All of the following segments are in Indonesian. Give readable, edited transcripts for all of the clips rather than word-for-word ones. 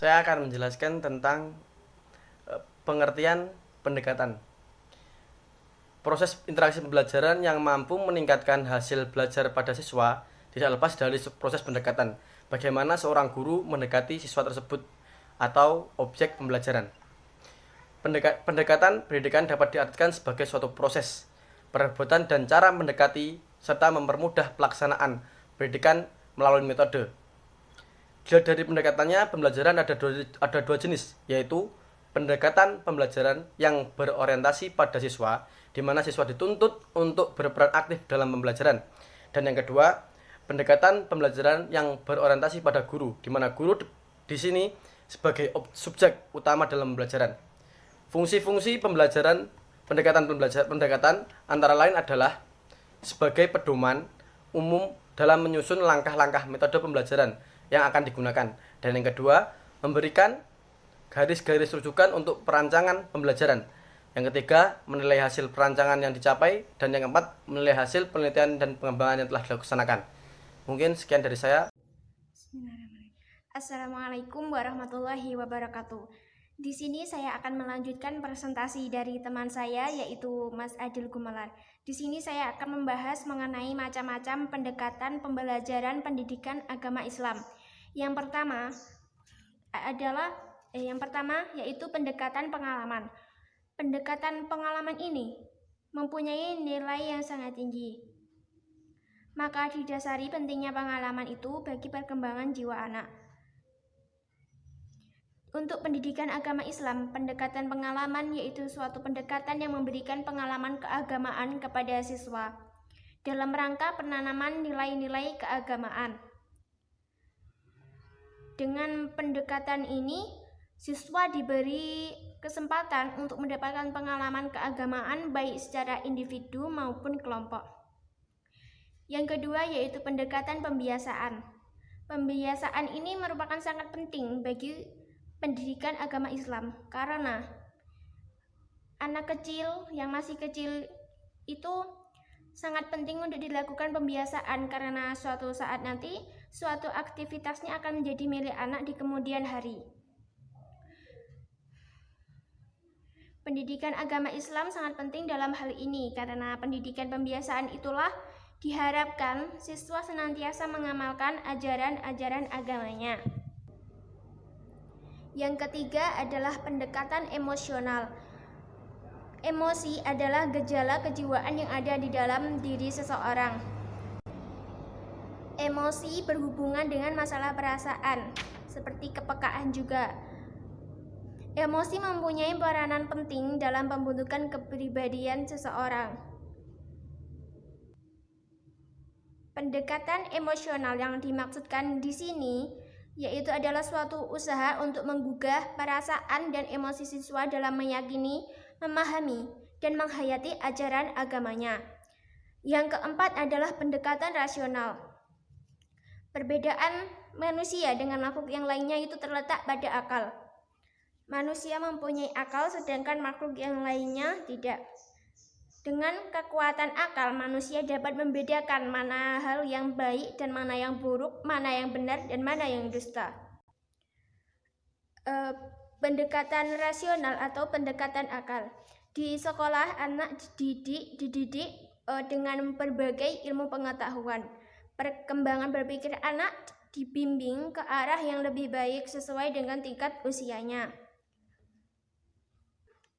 Saya akan menjelaskan tentang pengertian pendekatan. Proses interaksi pembelajaran yang mampu meningkatkan hasil belajar pada siswa tidak lepas dari proses pendekatan. Bagaimana seorang guru mendekati siswa tersebut atau objek pembelajaran. Pendekatan pendidikan dapat diartikan sebagai suatu proses, perbuatan dan cara mendekati serta mempermudah pelaksanaan pendidikan melalui metode. Dilihat dari pendekatannya, pembelajaran ada dua jenis, yaitu pendekatan pembelajaran yang berorientasi pada siswa, di mana siswa dituntut untuk berperan aktif dalam pembelajaran. Dan yang kedua, pendekatan pembelajaran yang berorientasi pada guru, di mana guru di sini sebagai subjek utama dalam pembelajaran. Fungsi-fungsi pendekatan antara lain adalah sebagai pedoman umum dalam menyusun langkah-langkah metode pembelajaran yang akan digunakan. Dan yang kedua, memberikan garis-garis rujukan untuk perancangan pembelajaran. Yang ketiga, menilai hasil perancangan yang dicapai. Dan yang keempat, menilai hasil penelitian dan pengembangan yang telah dilaksanakan. Mungkin sekian dari saya. Assalamualaikum warahmatullahi wabarakatuh. Di sini saya akan melanjutkan presentasi dari teman saya, yaitu Mas Adil Gumelar. Di sini saya akan membahas mengenai macam-macam pendekatan pembelajaran pendidikan agama Islam. Yang pertama yaitu pendekatan pengalaman. Pendekatan pengalaman ini mempunyai nilai yang sangat tinggi. Maka didasari pentingnya pengalaman itu bagi perkembangan jiwa anak. Untuk pendidikan agama Islam, pendekatan pengalaman yaitu suatu pendekatan yang memberikan pengalaman keagamaan kepada siswa dalam rangka penanaman nilai-nilai keagamaan. Dengan pendekatan ini, siswa diberi kesempatan untuk mendapatkan pengalaman keagamaan baik secara individu maupun kelompok. Yang kedua yaitu pendekatan pembiasaan. Pembiasaan ini merupakan sangat penting bagi pendidikan agama Islam karena anak kecil yang masih kecil itu sangat penting untuk dilakukan pembiasaan karena suatu saat nanti suatu aktivitasnya akan menjadi milik anak di kemudian hari. Pendidikan agama Islam sangat penting dalam hal ini karena pendidikan pembiasaan itulah diharapkan siswa senantiasa mengamalkan ajaran-ajaran agamanya. Yang ketiga adalah pendekatan emosional. Emosi adalah gejala kejiwaan yang ada di dalam diri seseorang. Emosi berhubungan dengan masalah perasaan, seperti kepekaan juga. Emosi mempunyai peranan penting dalam pembentukan kepribadian seseorang. Pendekatan emosional yang dimaksudkan di sini yaitu adalah suatu usaha untuk menggugah perasaan dan emosi siswa dalam meyakini, memahami, dan menghayati ajaran agamanya. Yang keempat adalah pendekatan rasional. Perbedaan manusia dengan makhluk yang lainnya itu terletak pada akal. Manusia mempunyai akal sedangkan makhluk yang lainnya tidak. Dengan kekuatan akal, manusia dapat membedakan mana hal yang baik dan mana yang buruk, mana yang benar dan mana yang dusta. Pendekatan rasional atau pendekatan akal. Di sekolah, anak dididik dengan berbagai ilmu pengetahuan. Perkembangan berpikir anak dibimbing ke arah yang lebih baik sesuai dengan tingkat usianya.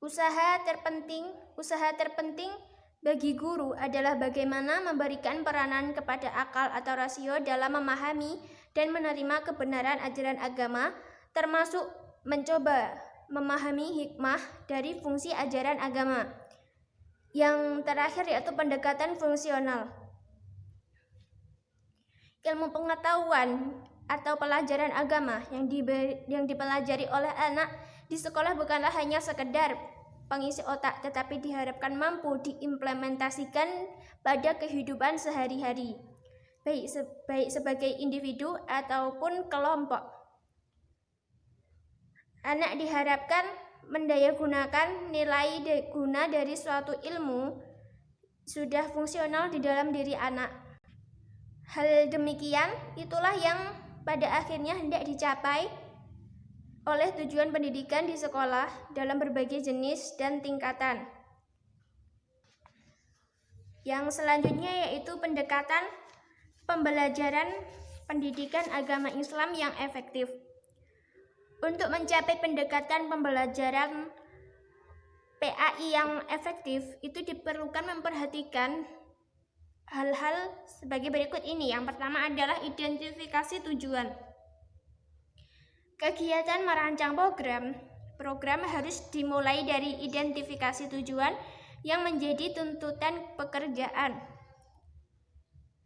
Usaha terpenting bagi guru adalah bagaimana memberikan peranan kepada akal atau rasio dalam memahami dan menerima kebenaran ajaran agama, termasuk mencoba memahami hikmah dari fungsi ajaran agama. Yang terakhir yaitu pendekatan fungsional. Ilmu pengetahuan atau pelajaran agama yang dipelajari oleh anak di sekolah bukanlah hanya sekedar pengisi otak, tetapi diharapkan mampu diimplementasikan pada kehidupan sehari-hari, baik sebagai individu ataupun kelompok. Anak diharapkan mendayagunakan nilai guna dari suatu ilmu sudah fungsional di dalam diri anak. Hal demikian itulah yang pada akhirnya hendak dicapai oleh tujuan pendidikan di sekolah dalam berbagai jenis dan tingkatan. Yang selanjutnya yaitu pendekatan pembelajaran pendidikan agama Islam yang efektif. Untuk mencapai pendekatan pembelajaran PAI yang efektif, itu diperlukan memperhatikan hal-hal sebagai berikut ini. Yang pertama adalah identifikasi tujuan. Kegiatan merancang program harus dimulai dari identifikasi tujuan yang menjadi tuntutan pekerjaan.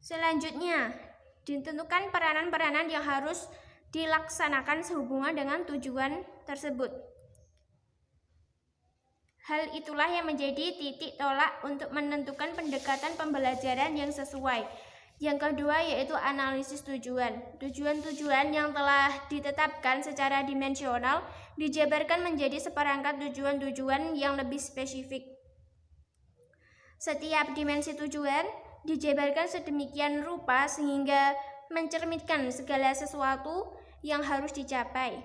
Selanjutnya, ditentukan peranan-peranan yang harus dilaksanakan sehubungan dengan tujuan tersebut. Hal itulah yang menjadi titik tolak untuk menentukan pendekatan pembelajaran yang sesuai. Yang kedua yaitu analisis tujuan. Tujuan-tujuan yang telah ditetapkan secara dimensional dijabarkan menjadi seperangkat tujuan-tujuan yang lebih spesifik. Setiap dimensi tujuan dijabarkan sedemikian rupa sehingga mencerminkan segala sesuatu yang harus dicapai.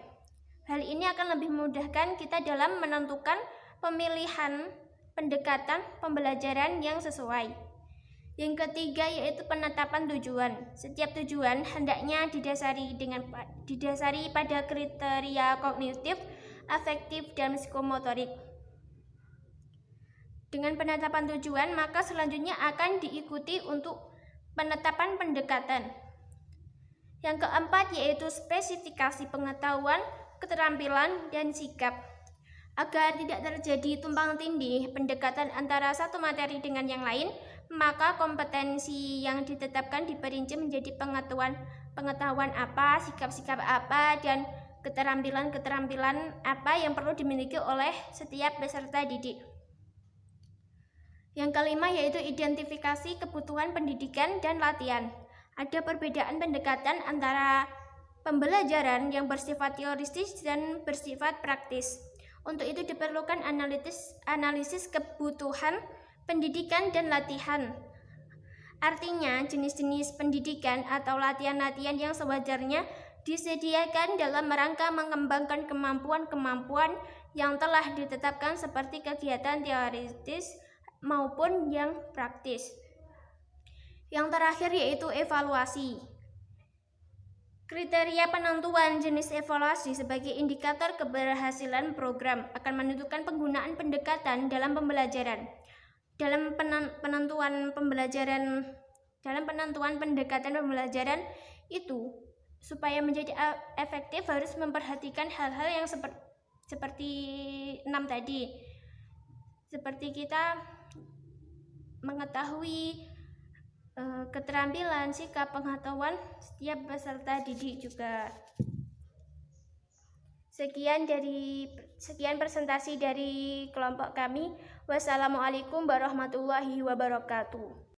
Hal ini akan lebih memudahkan kita dalam menentukan pemilihan pendekatan pembelajaran yang sesuai. Yang ketiga yaitu penetapan tujuan. Setiap tujuan hendaknya didasari pada kriteria kognitif, afektif, dan psikomotorik. Dengan penetapan tujuan, maka selanjutnya akan diikuti untuk penetapan pendekatan. Yang keempat yaitu spesifikasi pengetahuan, keterampilan, dan sikap. Agar tidak terjadi tumpang tindih pendekatan antara satu materi dengan yang lain, maka kompetensi yang ditetapkan diperinci menjadi pengetahuan apa, sikap-sikap apa, dan keterampilan-keterampilan apa yang perlu dimiliki oleh setiap peserta didik. Yang kelima yaitu identifikasi kebutuhan pendidikan dan latihan. Ada perbedaan pendekatan antara pembelajaran yang bersifat teoristis dan bersifat praktis. Untuk itu diperlukan analisis kebutuhan pendidikan dan latihan. Artinya, jenis-jenis pendidikan atau latihan-latihan yang sewajarnya disediakan dalam rangka mengembangkan kemampuan-kemampuan yang telah ditetapkan seperti kegiatan teoritis maupun yang praktis. Yang terakhir yaitu evaluasi. Kriteria penentuan jenis evaluasi sebagai indikator keberhasilan program akan menentukan penggunaan pendekatan dalam pembelajaran. Dalam penentuan pendekatan pembelajaran itu, supaya menjadi efektif harus memperhatikan hal-hal yang seperti 6 tadi. Seperti kita mengetahui keterampilan, sikap, pengetahuan setiap peserta didik juga. Sekian presentasi dari kelompok kami. Wassalamualaikum warahmatullahi wabarakatuh.